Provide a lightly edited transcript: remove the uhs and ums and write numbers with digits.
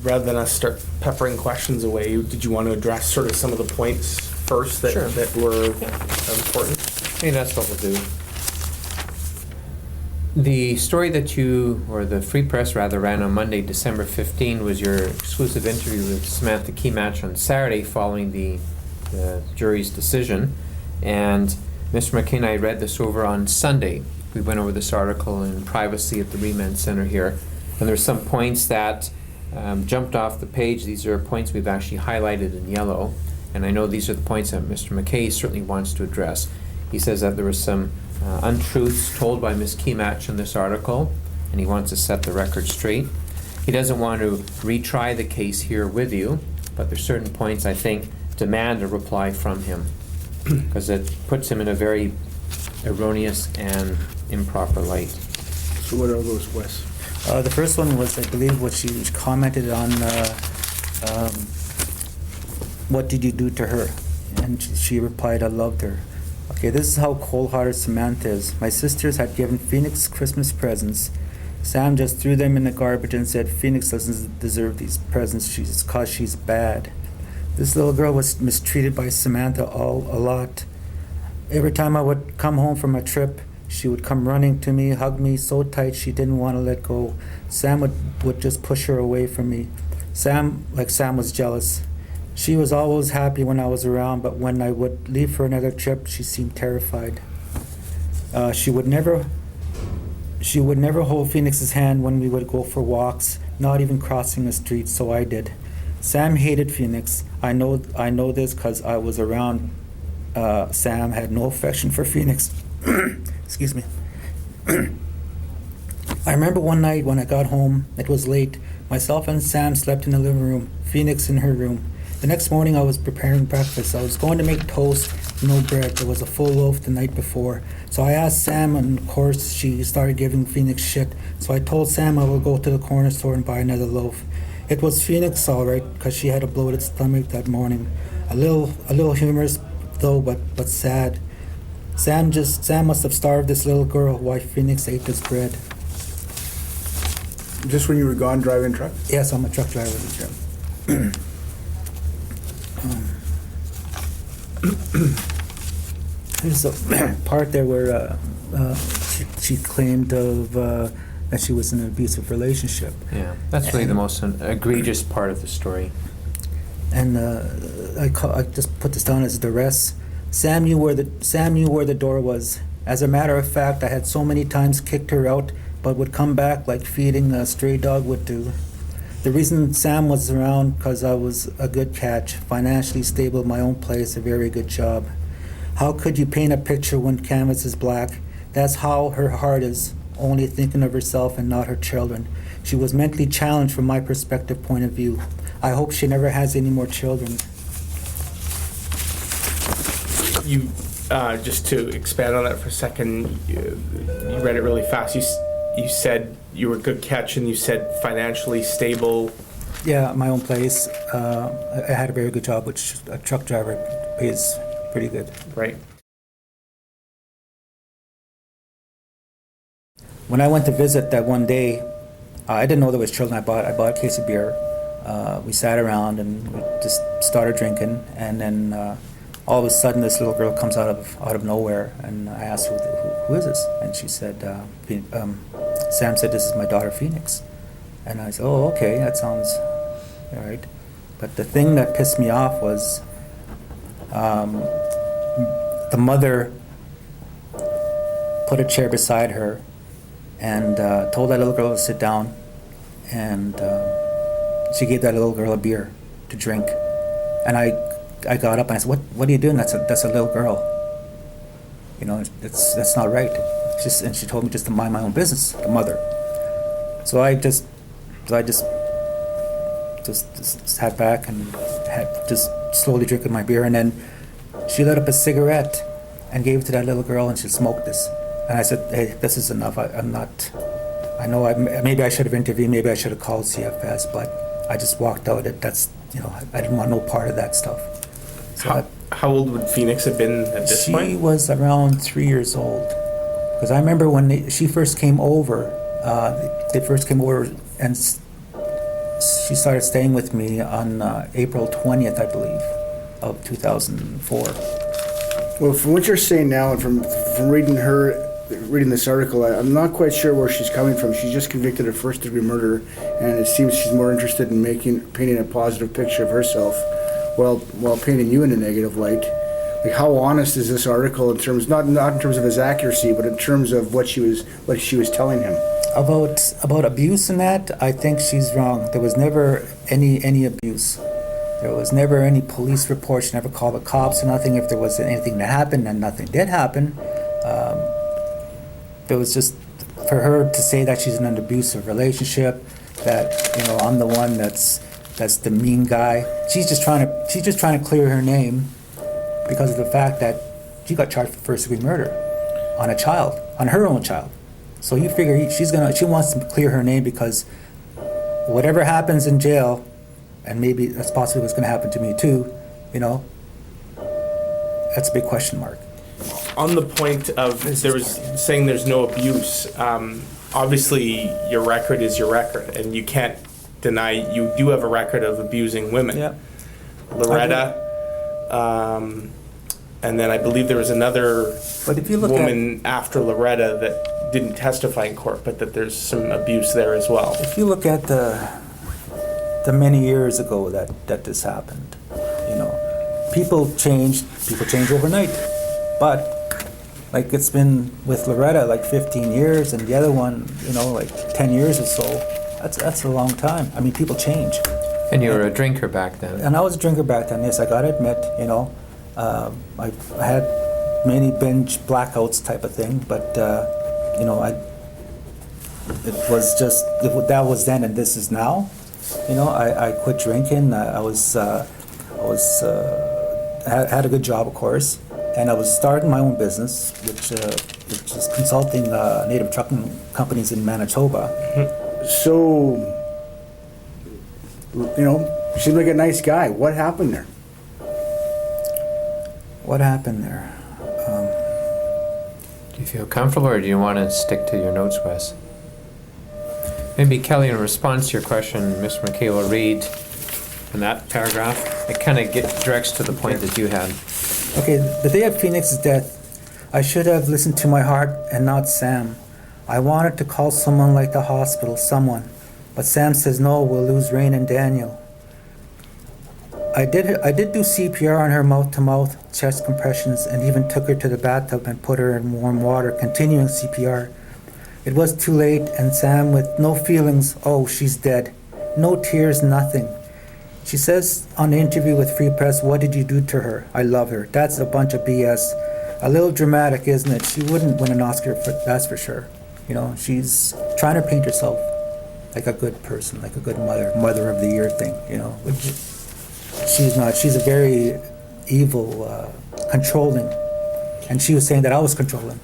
rather than us start peppering questions away, did you want to address sort of some of the points first that, Sure. that were important? I mean, that's what we'll do. The story that you, or the Free Press rather, ran on Monday, December 15 was your exclusive interview with Samantha Keymatch on Saturday following the jury's decision. And Mr. McKay and I read this over on Sunday. We went over this article in privacy at the Remand Centre here. And there were some points that jumped off the page. These are points we've actually highlighted in yellow. And I know these are the points that Mr. McKay certainly wants to address. He says that there were some untruths told by Ms. Keymatch in this article, and he wants to set the record straight. He doesn't want to retry the case here with you, but there's certain points I think demand a reply from him, because it puts him in a very erroneous and improper light. So what are those, Wes? The first one was, I believe, what she commented on, what did you do to her? And she replied, I loved her. Okay, this is how cold-hearted Samantha is. My sisters had given Phoenix Christmas presents. Sam just threw them in the garbage and said, Phoenix doesn't deserve these presents because she's bad. This little girl was mistreated by Samantha a lot. Every time I would come home from a trip, she would come running to me, hug me so tight she didn't want to let go. Sam would just push her away from me. Sam was jealous. She was always happy when I was around, but when I would leave for another trip, she seemed terrified. She would never hold Phoenix's hand when we would go for walks, not even crossing the street, so I did. Sam hated Phoenix. I know this because I was around. Sam had no affection for Phoenix. Excuse me. I remember one night when I got home, it was late. Myself and Sam slept in the living room, Phoenix in her room. The next morning I was preparing breakfast. I was going to make toast, no bread. There was a full loaf the night before. So I asked Sam, and of course she started giving Phoenix shit. So I told Sam I would go to the corner store and buy another loaf. It was Phoenix all right, because she had a bloated stomach that morning. A little humorous though, but sad. Sam must have starved this little girl while Phoenix ate this bread. Just when you were gone driving truck? Yes, I'm a truck driver. There's a part there where she claimed that she was in an abusive relationship. Yeah, that's really the most egregious part of the story. And I just put this down as duress. Sam knew where the door was. As a matter of fact, I had so many times kicked her out, but would come back like feeding a stray dog would do. The reason Sam was around because I was a good catch, financially stable, my own place, a very good job. How could you paint a picture when canvas is black? That's how her heart is, only thinking of herself and not her children. She was mentally challenged from my perspective point of view. I hope she never has any more children. You, just to expand on that for a second, you read it really fast. You said you were a good catch, and you said financially stable. Yeah, my own place. I had a very good job, which a truck driver pays pretty good. Right. When I went to visit that one day, I didn't know there was children. I bought a case of beer. We sat around and we just started drinking, and then all of a sudden this little girl comes out of nowhere, and I asked her, who is this? And she said, Sam said, this is my daughter Phoenix. And I said, oh, okay, that sounds all right. But the thing that pissed me off was the mother put a chair beside her and told that little girl to sit down, and she gave that little girl a beer to drink. And I got up and I said, what are you doing? That's a little girl. You know, that's not right. And she told me just to mind my own business, the mother. So I just sat back and had just slowly drinking my beer, and then she lit up a cigarette and gave it to that little girl, and she smoked this. And I said, hey, this is enough. Maybe I should have intervened, maybe I should have called CFS, but I just walked out. I didn't want no part of that stuff. So how old would Phoenix have been at this point? She was around 3 years old. Because I remember when she first came over, they first came over and she started staying with me on April 20th, I believe, of 2004. Well, from what you're saying now, and from reading this article, I'm not quite sure where she's coming from. She's just convicted of first-degree murder, and it seems she's more interested in painting a positive picture of herself, while painting you in a negative light. Like, how honest is this article in terms, not in terms of its accuracy, but in terms of what she was telling him? About abuse and that, I think she's wrong. There was never any abuse. There was never any police reports. She never called the cops or nothing. If there was anything that happened, and nothing did happen. There was just, for her to say that she's in an abusive relationship, that, I'm the one that's the mean guy. She's just trying to clear her name because of the fact that she got charged for first-degree murder on a child, on her own child. So you figure she wants to clear her name because whatever happens in jail, and maybe that's possibly what's going to happen to me too, that's a big question mark. On the point of saying there's no abuse, obviously your record is your record, and you can't deny you do have a record of abusing women. Yeah. Loretta, and then I believe there was another woman after Loretta that didn't testify in court, but that there's some abuse there as well. If you look at the many years ago that this happened, people change overnight. But like it's been with Loretta like 15 years, and the other one, like 10 years or so. That's a long time. I mean, people change. And you were a drinker back then. And I was a drinker back then. Yes, I gotta admit. I had many binge blackouts type of thing, but it was just that was then, and this is now. I quit drinking. I had a good job, of course, and I was starting my own business, which is consulting native trucking companies in Manitoba. So, seemed like a nice guy. What happened there? What happened there? Do you feel comfortable, or do you want to stick to your notes, Wes? Maybe Kelly, in response to your question, Mr. McKay will read in that paragraph. It kind of directs to the point that you had. Okay, the day of Phoenix's death, I should have listened to my heart and not Sam. I wanted to call someone like the hospital, someone, but Sam says no, we'll lose Rain and Daniel. I did do CPR on her mouth-to-mouth, chest compressions, and even took her to the bathtub and put her in warm water, continuing CPR. It was too late, and Sam, with no feelings, oh, she's dead. No tears, nothing. She says on the interview with Free Press, what did you do to her? I love her. That's a bunch of BS. A little dramatic, isn't it? She wouldn't win an Oscar, that's for sure. She's trying to paint herself like a good person, like a good mother of the year thing, which she's not. She's a very evil, controlling, and she was saying that I was controlling.